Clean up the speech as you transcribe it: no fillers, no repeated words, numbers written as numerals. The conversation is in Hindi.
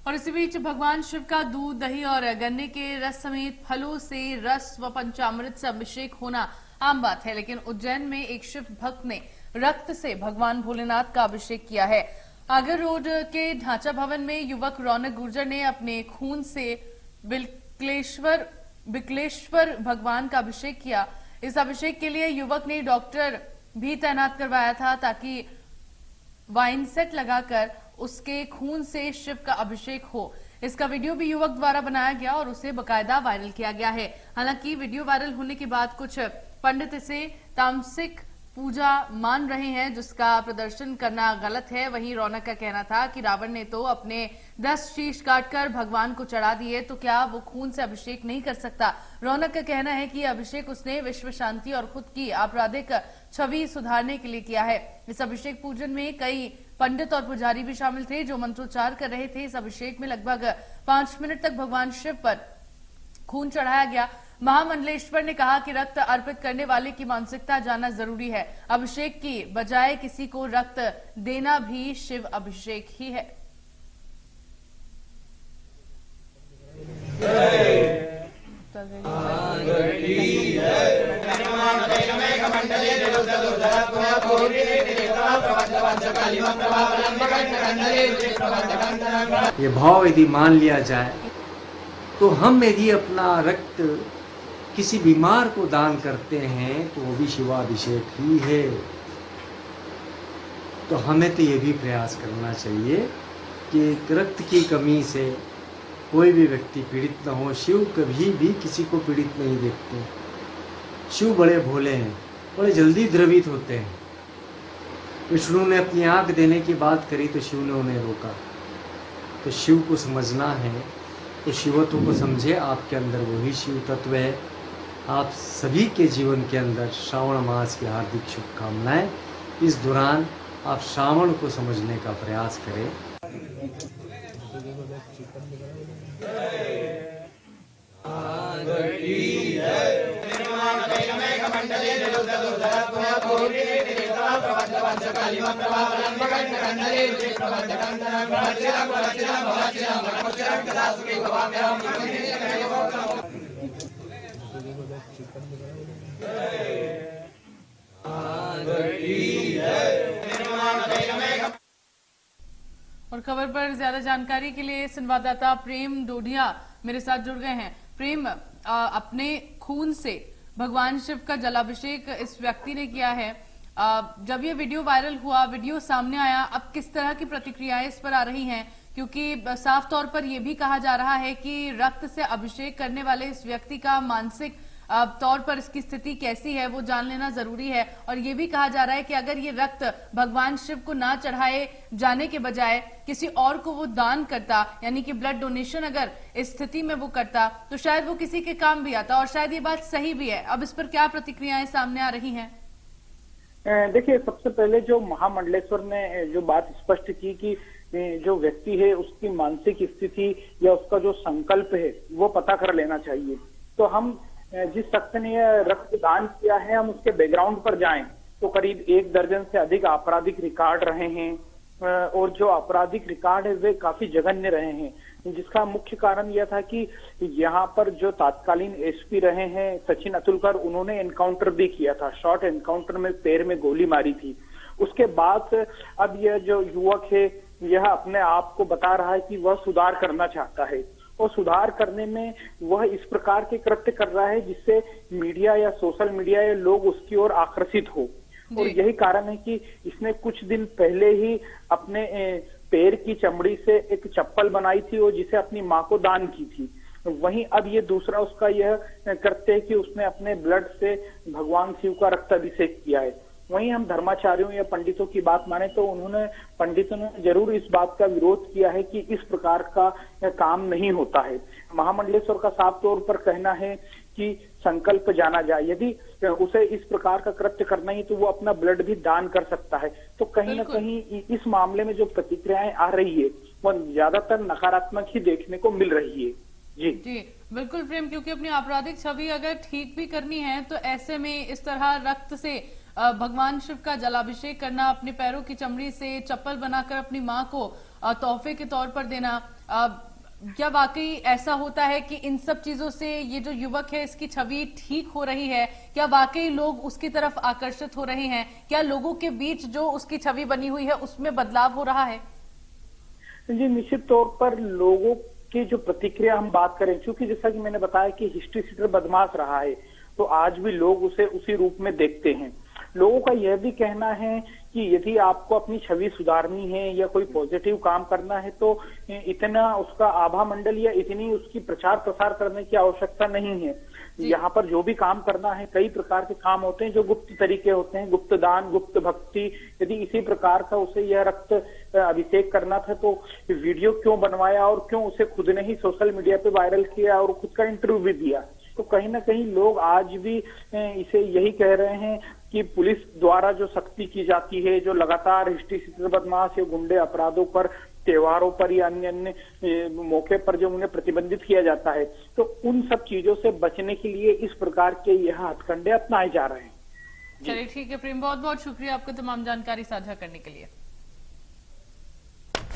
और इसी बीच भगवान शिव का दूध, दही और गन्ने के रस समेत फलों से रस व पंचामृत से अभिषेक होना आम बात है, लेकिन उज्जैन में एक शिव भक्त ने रक्त से भगवान भोलेनाथ का अभिषेक किया है। आगर रोड के ढांचा भवन में युवक रौनक गुर्जर ने अपने खून से बिकलेश्वर भगवान का अभिषेक किया। इस अभिषेक के लिए युवक ने डॉक्टर भी तैनात करवाया था ताकि वाइन सेट लगाकर उसके खून से शिव का अभिषेक हो। इसका वीडियो भी युवक द्वारा बनाया गया और उसे बकायदा वायरल किया गया है। हालांकि वीडियो वायरल होने के बाद कुछ पंडित इसे तामसिक पूजा मान रहे हैं, जिसका प्रदर्शन करना गलत है। वहीं रौनक का कहना था कि रावण ने तो अपने 10 शीश काटकर भगवान को चढ़ा दिए, तो क्या वो खून से अभिषेक नहीं कर सकता। रौनक का कहना है कि अभिषेक उसने विश्व शांति और खुद की आपराधिक छवि सुधारने के लिए किया है। इस अभिषेक पूजन में कई पंडित और पुजारी भी शामिल थे जो मंत्रोच्चार कर रहे थे। इस अभिषेक में लगभग 5 मिनट तक भगवान शिव पर खून चढ़ाया गया। महामंडलेश्वर ने कहा कि रक्त अर्पित करने वाले की मानसिकता जानना जरूरी है। अभिषेक की बजाय किसी को रक्त देना भी शिव अभिषेक ही है। ये भाव यदि मान लिया जाए तो हम यदि अपना रक्त किसी बीमार को दान करते हैं तो वो भी शिवाभिषेक ही है। तो हमें तो ये भी प्रयास करना चाहिए कि रक्त की कमी से कोई भी व्यक्ति पीड़ित न हो। शिव कभी भी किसी को पीड़ित नहीं देखते। शिव बड़े भोले हैं, बड़े जल्दी द्रवित होते हैं। विष्णु ने अपनी आंख देने की बात करी तो शिव ने उन्हें रोका। तो शिव को समझना है तो शिवत्व को समझे। आपके अंदर वही शिव तत्व है। आप सभी के जीवन के अंदर श्रावण मास की हार्दिक शुभकामनाएं। इस दौरान आप श्रावण को समझने का प्रयास करें। और खबर पर ज्यादा जानकारी के लिए संवाददाता प्रेम डोडिया मेरे साथ जुड़ गए हैं। प्रेम, अपने खून से भगवान शिव का जलाभिषेक इस व्यक्ति ने किया है। जब ये वीडियो वायरल हुआ, वीडियो सामने आया, अब किस तरह की प्रतिक्रियाएं इस पर आ रही हैं? क्योंकि साफ तौर पर यह भी कहा जा रहा है कि रक्त से अभिषेक करने वाले इस व्यक्ति का मानसिक तौर पर इसकी स्थिति कैसी है वो जान लेना जरूरी है। और ये भी कहा जा रहा है कि अगर ये रक्त भगवान शिव को ना चढ़ाए जाने के बजाय किसी और को वो दान करता, यानी कि ब्लड डोनेशन अगर इस स्थिति में वो करता, तो शायद वो किसी के काम भी आता। और शायद ये बात सही भी है। अब इस पर क्या प्रतिक्रियाएं सामने आ रही हैं? देखिए, सबसे पहले जो महामंडलेश्वर ने जो बात स्पष्ट की कि जो व्यक्ति है उसकी मानसिक स्थिति या उसका जो संकल्प है वो पता कर लेना चाहिए। तो हम जिस शख्स ने रक्त दान किया है, हम उसके बैकग्राउंड पर जाएं तो करीब 1 दर्जन से अधिक आपराधिक रिकॉर्ड रहे हैं और जो आपराधिक रिकॉर्ड है वे काफी जघन्य रहे हैं, जिसका मुख्य कारण यह था कि यहाँ पर जो तत्कालीन एसपी रहे हैं सचिन अतुलकर, उन्होंने एनकाउंटर भी किया था। शॉर्ट एनकाउंटर में पैर में गोली मारी थी। उसके बाद अब यह जो युवक है यह अपने आप को बता रहा है कि वह सुधार करना चाहता है और सुधार करने में वह इस प्रकार के कृत्य कर रहा है जिससे मीडिया या सोशल मीडिया या लोग उसकी ओर आकर्षित हो। और यही कारण है कि इसने कुछ दिन पहले ही अपने पैर की चमड़ी से एक चप्पल बनाई थी और जिसे अपनी मां को दान की थी। वहीं अब ये दूसरा उसका यह कृत्य है कि उसने अपने ब्लड से भगवान शिव का रक्त अभिषेक किया है। वहीं हम धर्माचार्यों या पंडितों की बात माने तो पंडितों ने जरूर इस बात का विरोध किया है कि इस प्रकार का काम नहीं होता है। महामंडलेश्वर का साफ तौर पर कहना है कि संकल्प जाना जाए। यदि उसे इस प्रकार का कृत्य करना ही तो वो अपना ब्लड भी दान कर सकता है। तो कहीं ना कहीं इस मामले में जो प्रतिक्रियाएं आ रही है वो ज्यादातर नकारात्मक ही देखने को मिल रही है। जी बिल्कुल प्रेम, क्योंकि अपनी आपराधिक छवि अगर ठीक भी करनी है तो ऐसे में इस तरह रक्त से भगवान शिव का जलाभिषेक करना, अपने पैरों की चमड़ी से चप्पल बनाकर अपनी मां को तोहफे के तौर पर देना, क्या वाकई ऐसा होता है कि इन सब चीजों से ये जो युवक है इसकी छवि ठीक हो रही है? क्या वाकई लोग उसकी तरफ आकर्षित हो रहे हैं? क्या लोगों के बीच जो उसकी छवि बनी हुई है उसमें बदलाव हो रहा है? जी, निश्चित तौर पर लोगों की जो प्रतिक्रिया हम बात करें, क्योंकि जैसा कि मैंने बताया कि हिस्ट्री सीटर बदमाश रहा है, तो आज भी लोग उसे उसी रूप में देखते हैं। लोगों का यह भी कहना है कि यदि आपको अपनी छवि सुधारनी है या कोई पॉजिटिव काम करना है तो इतना उसका आभा मंडल या इतनी उसकी प्रचार प्रसार करने की आवश्यकता नहीं है। यहाँ पर जो भी काम करना है, कई प्रकार के काम होते हैं जो गुप्त तरीके होते हैं, गुप्त दान, गुप्त भक्ति। यदि इसी प्रकार का उसे यह रक्त अभिषेक करना था तो वीडियो क्यों बनवाया और क्यों उसे खुद ने ही सोशल मीडिया पे वायरल किया और खुद का इंटरव्यू भी दिया। तो कहीं ना कहीं लोग आज भी इसे यही कह रहे हैं कि पुलिस द्वारा जो सख्ती की जाती है, जो लगातार हिस्ट्री सीटर बदमाश या गुंडे अपराधों पर, त्योहारों पर या अन्य अन्य मौके पर जो उन्हें प्रतिबंधित किया जाता है, तो उन सब चीजों से बचने के लिए इस प्रकार के यह हथकंडे अपनाए जा रहे हैं। चलिए ठीक है प्रेम, बहुत बहुत शुक्रिया आपका तमाम जानकारी साझा करने के लिए।